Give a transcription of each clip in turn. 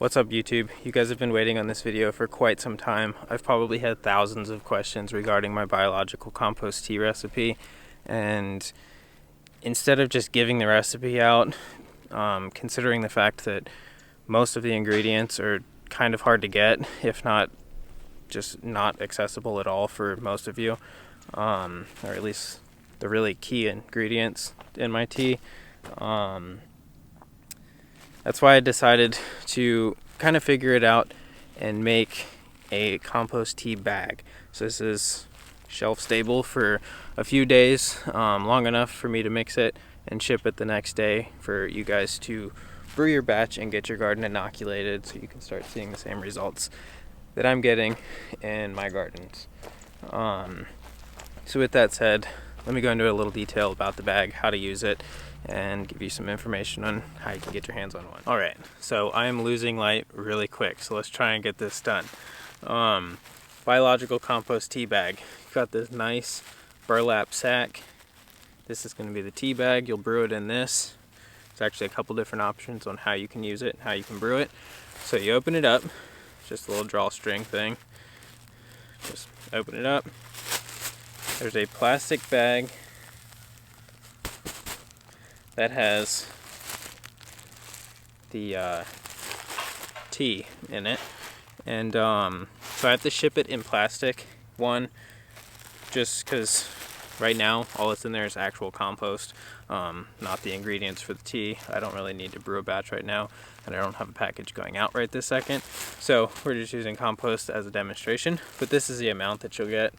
What's up, YouTube? You guys have been waiting on this video for quite some time. I've probably had thousands of questions regarding my biological compost tea recipe, and instead of just giving the recipe out, considering the fact that most of the ingredients are kind of hard to get, if not just not accessible at all for most of you, or at least the really key ingredients in my tea, that's why I decided to kind of figure it out and make a compost tea bag. So this is shelf stable for a few days, long enough for me to mix it and ship it the next day for you guys to brew your batch and get your garden inoculated so you can start seeing the same results that I'm getting in my gardens. So with that said, let me go into a little detail about the bag, how to use it, and give you some information on how you can get your hands on one. Alright, so I am losing light really quick, so let's try and get this done. Biological compost tea bag. You've got this nice burlap sack. This is going to be the tea bag. You'll brew it in this. There's actually a couple different options on how you can use it, how you can brew it. So you open it up, just a little drawstring thing. Just open it up. There's a plastic bag that has the tea in it, and so I have to ship it in plastic. One, just because right now all that's in there is actual compost, not the ingredients for the tea. I don't really need to brew a batch right now, and I don't have a package going out right this second, so we're just using compost as a demonstration. But this is the amount that you'll get.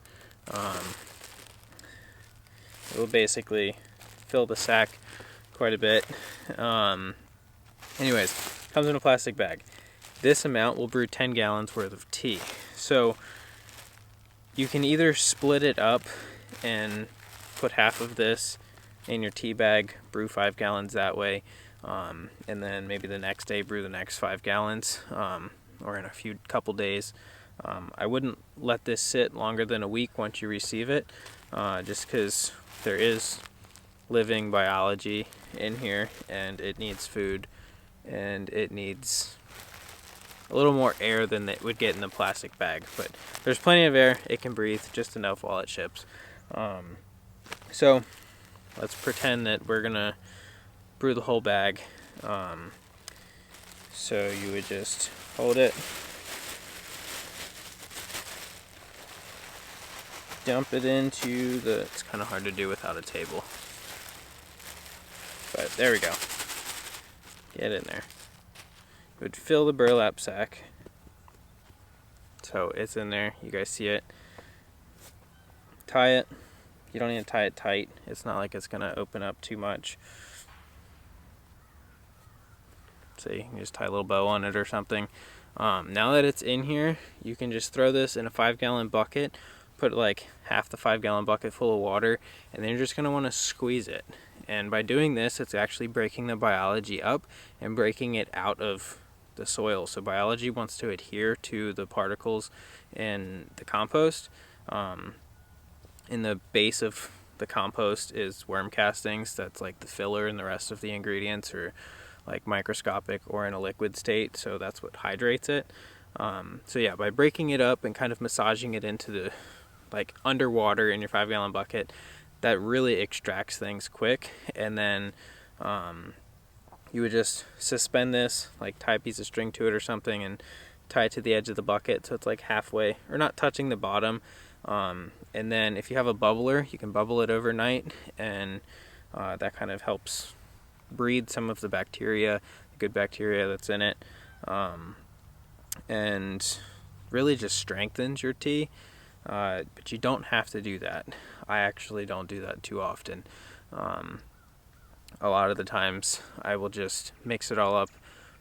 It will basically fill the sack quite a bit. Anyways, comes in a plastic bag. This amount will brew 10 gallons worth of tea. So you can either split it up and put half of this in your tea bag, brew 5 gallons that way, and then maybe the next day brew the next 5 gallons, or in a couple days. I wouldn't let this sit longer than a week once you receive it, just because there is living biology in here, and it needs food, and it needs a little more air than it would get in the plastic bag. But there's plenty of air. It can breathe just enough while it ships. So let's pretend that we're gonna brew the whole bag. So you would just hold it, dump it into the, it's kind of hard to do without a table, but there we go. Get in there. It would fill the burlap sack. So it's in there. You guys see it. Tie it. You don't need to tie it tight. It's not like it's going to open up too much. So you can just tie a little bow on it or something. Now that it's in here, you can just throw this in a 5-gallon bucket. Put like half the 5-gallon bucket full of water, and then you're just going to want to squeeze it. And by doing this, it's actually breaking the biology up and breaking it out of the soil. So biology wants to adhere to the particles in the compost. In the base of the compost is worm castings. That's like the filler, and the rest of the ingredients are like microscopic or in a liquid state, so that's what hydrates it. So yeah, by breaking it up and kind of massaging it into the like underwater in your 5-gallon bucket, that really extracts things quick. And then you would just suspend this, like tie a piece of string to it or something, and tie it to the edge of the bucket so it's like halfway, or not touching the bottom. And then if you have a bubbler, you can bubble it overnight, and that kind of helps breed some of the bacteria, the good bacteria that's in it, and really just strengthens your tea. But you don't have to do that. I actually don't do that too often. A lot of the times I will just mix it all up,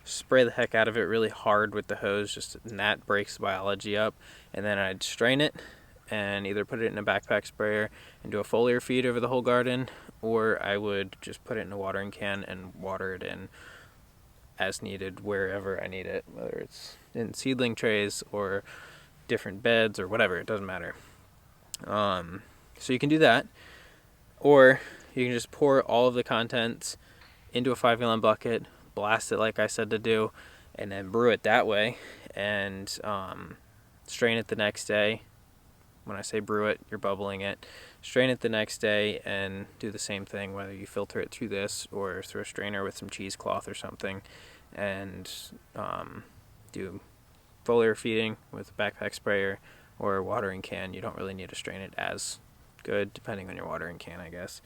spray the heck out of it really hard with the hose, and that breaks the biology up, and then I'd strain it and either put it in a backpack sprayer and do a foliar feed over the whole garden, or I would just put it in a watering can and water it in as needed wherever I need it, whether it's in seedling trays or different beds or whatever, it doesn't matter. So you can do that, or you can just pour all of the contents into a 5-gallon bucket, blast it like I said to do, and then brew it that way, and strain it the next day. When I say brew it, you're bubbling it. Strain it the next day and do the same thing, whether you filter it through this or through a strainer with some cheesecloth or something, and do foliar feeding with a backpack sprayer or a watering can. You don't really need to strain it as good, depending on your watering can, I guess.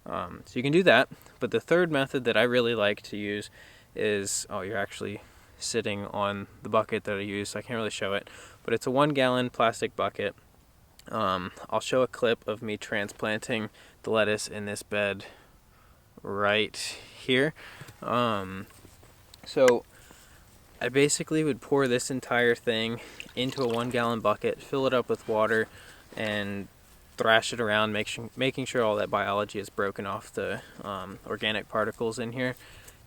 So you can do that. But the third method that I really like to use is, you're actually sitting on the bucket that I use, so I can't really show it, but it's a 1 gallon plastic bucket. I'll show a clip of me transplanting the lettuce in this bed right here. So I basically would pour this entire thing into a 1 gallon bucket, fill it up with water, and thrash it around, making sure all that biology is broken off the organic particles in here,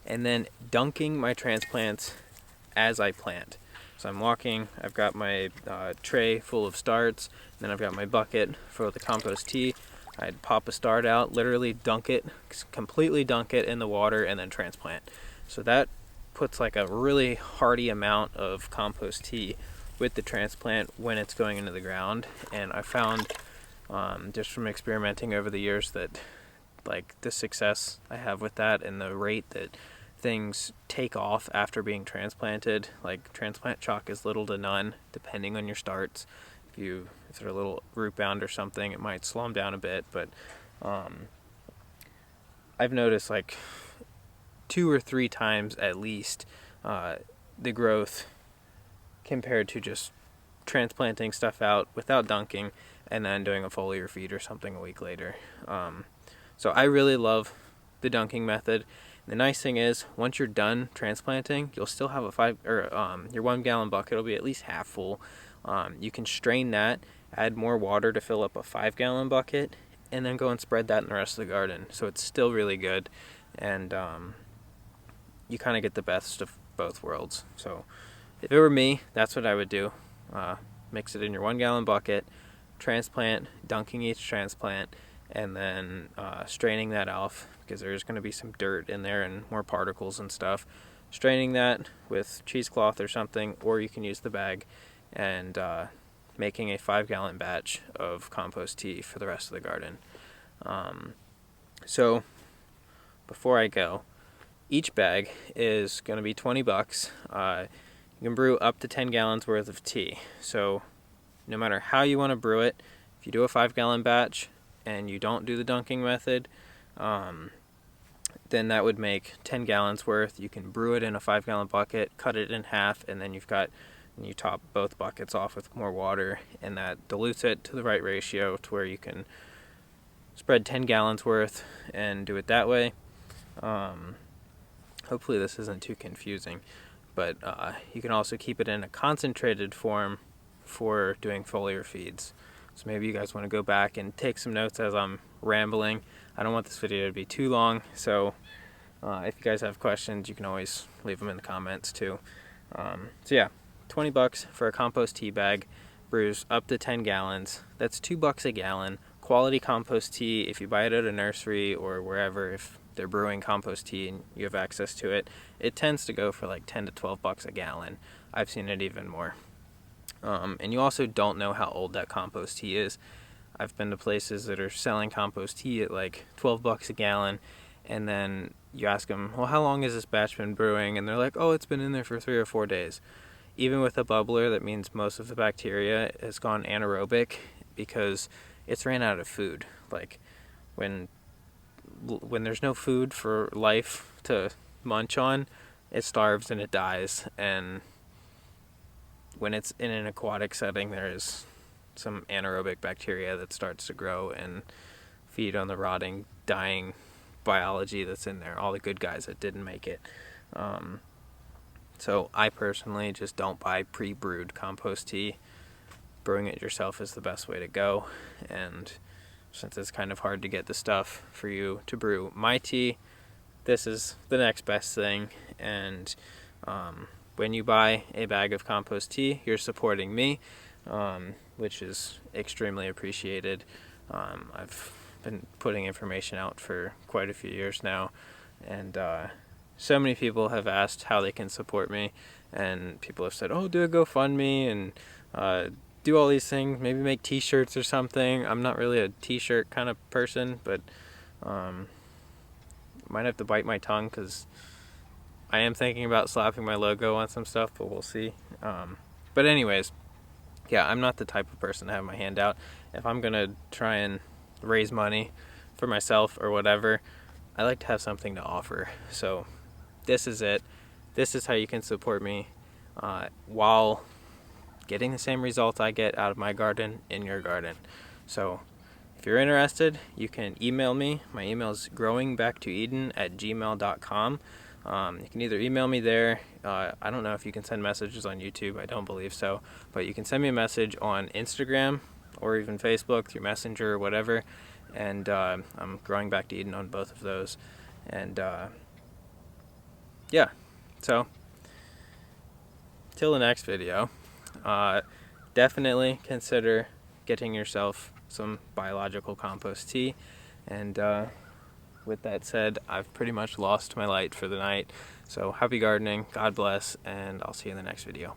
and then dunking my transplants as I plant. So I'm walking, I've got my tray full of starts, and then I've got my bucket for the compost tea. I'd pop a start out, literally completely dunk it in the water, and then transplant. So that puts like a really hearty amount of compost tea with the transplant when it's going into the ground. And I found just from experimenting over the years that like the success I have with that and the rate that things take off after being transplanted, like transplant shock is little to none depending on your starts. If they're a little root bound or something, it might slow them down a bit, but I've noticed like 2 or 3 times at least the growth compared to just transplanting stuff out without dunking and then doing a foliar feed or something a week later. So I really love the dunking method. The nice thing is, once you're done transplanting, you'll still have your 1 gallon bucket will be at least half full. You can strain that, add more water to fill up a 5 gallon bucket, and then go and spread that in the rest of the garden. So it's still really good, and you kind of get the best of both worlds. So if it were me, that's what I would do. Mix it in your 1 gallon bucket, transplant, dunking each transplant, and then straining that off, because there's going to be some dirt in there and more particles and stuff. Straining that with cheesecloth or something, or you can use the bag, and making a 5 gallon batch of compost tea for the rest of the garden. So before I go, each bag is going to be $20. You can brew up to 10 gallons worth of tea. So no matter how you want to brew it, if you do a 5 gallon batch and you don't do the dunking method, then that would make 10 gallons worth. You can brew it in a 5 gallon bucket, cut it in half, and then you top both buckets off with more water, and that dilutes it to the right ratio to where you can spread 10 gallons worth and do it that way. Hopefully this isn't too confusing, but you can also keep it in a concentrated form for doing foliar feeds. So maybe you guys want to go back and take some notes as I'm rambling. I don't want this video to be too long, so if you guys have questions, you can always leave them in the comments too. So yeah, $20 for a compost tea bag, brews up to 10 gallons. That's $2 a gallon. Quality compost tea, if you buy it at a nursery or wherever, if they're brewing compost tea and you have access to it, it tends to go for like 10 to 12 bucks a gallon. I've seen it even more. And you also don't know how old that compost tea is. I've been to places that are selling compost tea at like 12 bucks a gallon, and then you ask them, well, how long has this batch been brewing? And they're like, oh, it's been in there for 3 or 4 days. Even with a bubbler, that means most of the bacteria has gone anaerobic because it's ran out of food. Like when there's no food for life to munch on, it starves and it dies. And when it's in an aquatic setting, there is some anaerobic bacteria that starts to grow and feed on the rotting, dying biology that's in there, all the good guys that didn't make it. So I personally just don't buy pre-brewed compost tea. Brewing it yourself is the best way to go, and since it's kind of hard to get the stuff for you to brew my tea, this is the next best thing. And when you buy a bag of compost tea, you're supporting me, which is extremely appreciated. I've been putting information out for quite a few years now, and so many people have asked how they can support me, and people have said, oh, do a GoFundMe and do all these things, maybe make t-shirts or something. I'm not really a t-shirt kind of person, but might have to bite my tongue because I am thinking about slapping my logo on some stuff, but we'll see. But anyways, yeah, I'm not the type of person to have my hand out. If I'm gonna try and raise money for myself or whatever, I like to have something to offer. So this is it. This is how you can support me while getting the same results I get out of my garden in your garden. So if you're interested, you can email me. My email is growingbacktoeden@gmail.com. You can either email me there. I don't know if you can send messages on YouTube. I don't believe so. But you can send me a message on Instagram or even Facebook through Messenger or whatever. And I'm Growing Back to Eden on both of those. And yeah, so till the next video, definitely consider getting yourself some biological compost tea. And with that said, I've pretty much lost my light for the night. So happy gardening, God bless, and I'll see you in the next video.